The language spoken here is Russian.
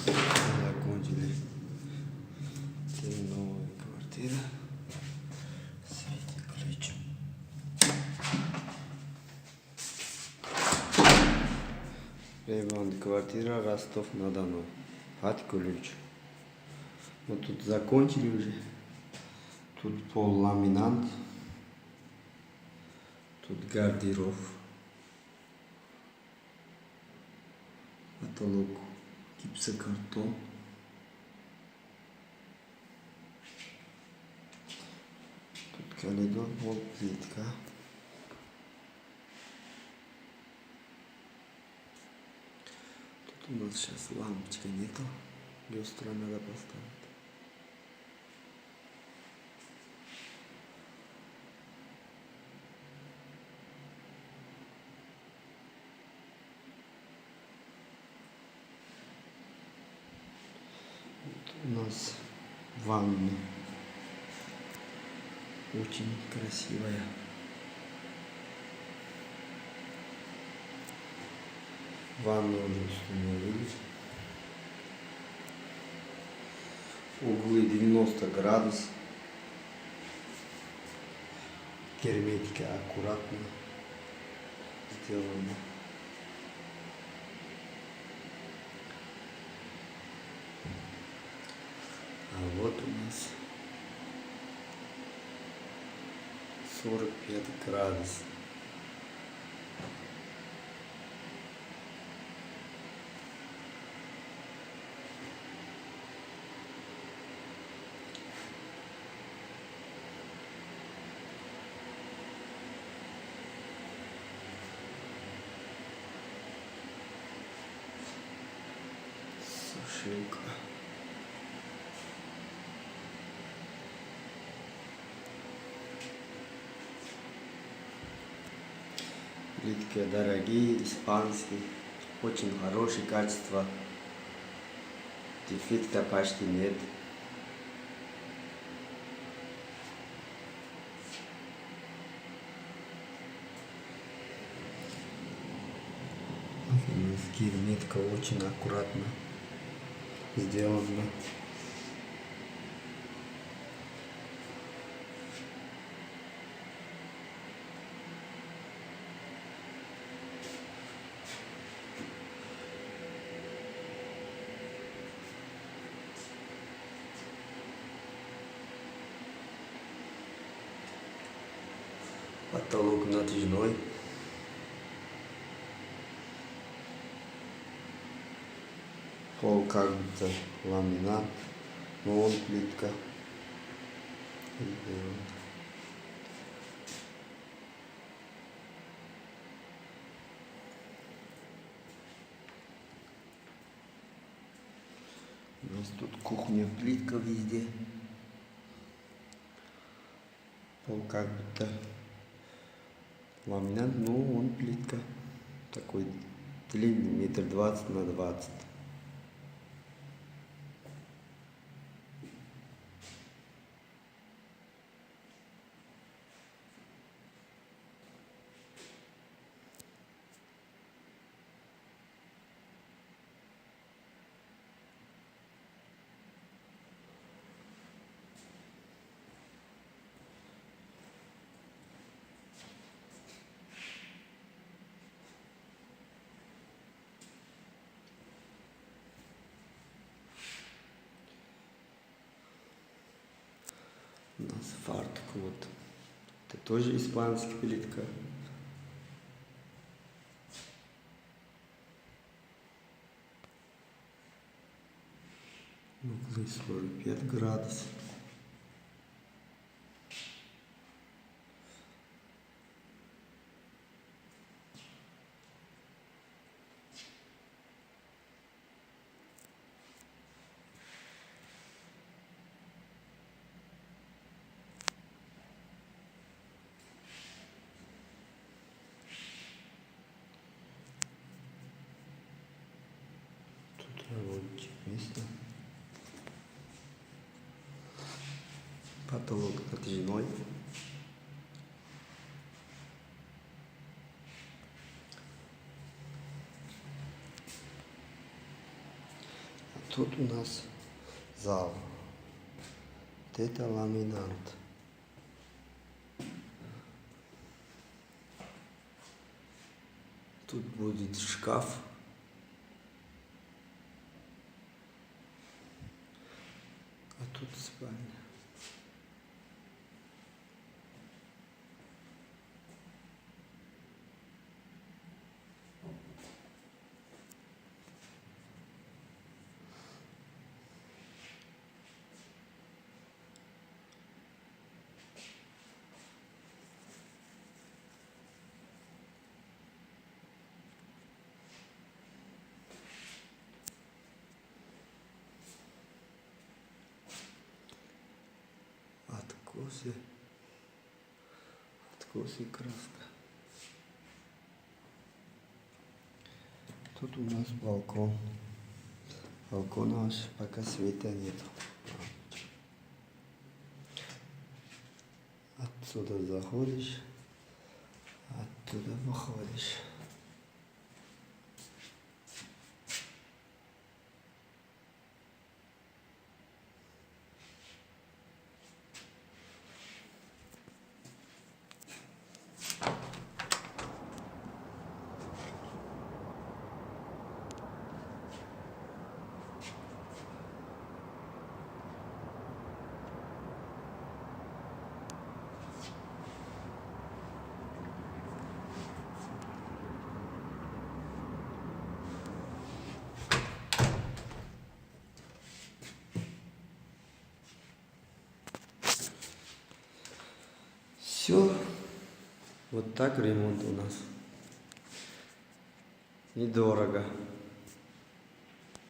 Закончили. Это новая квартира. Светит ключ. Ремонт квартира Ростов-на-Дону. Под ключ. Вот тут закончили уже. Тут пол ламинат. Тут гардероб. Потолок гипсокартон. Тут коридор, пол, плитка. Тут у нас сейчас лампочка нету. Люстру надо поставить. У нас ванна очень красивая. Ванну уже установили. Углы 90 градусов. Герметика аккуратно сделана. А вот у нас 45 градусов. Сушилка. Плитки дорогие, испанские, очень хорошее качество, дефекта почти нет. Герметика очень аккуратно сделана. Потолок натяжной. Пол как будто ламинат, но он плитка. У нас тут кухня, плитка везде. Пол как будто ламинат, но он плитка. Такой длинный, 1,20 на 20. У нас фартук вот. Это тоже испанский плитка. Углы 45 градусов. Рабочее место. Потолок натяжной. Тут у нас зал. Вот это ламинат. Тут будет шкаф. А тут спальня. Откос и краска. Тут у нас балкон. Балкона пока света нету. Отсюда заходишь, оттуда выходишь. Все, вот так ремонт у нас. Недорого.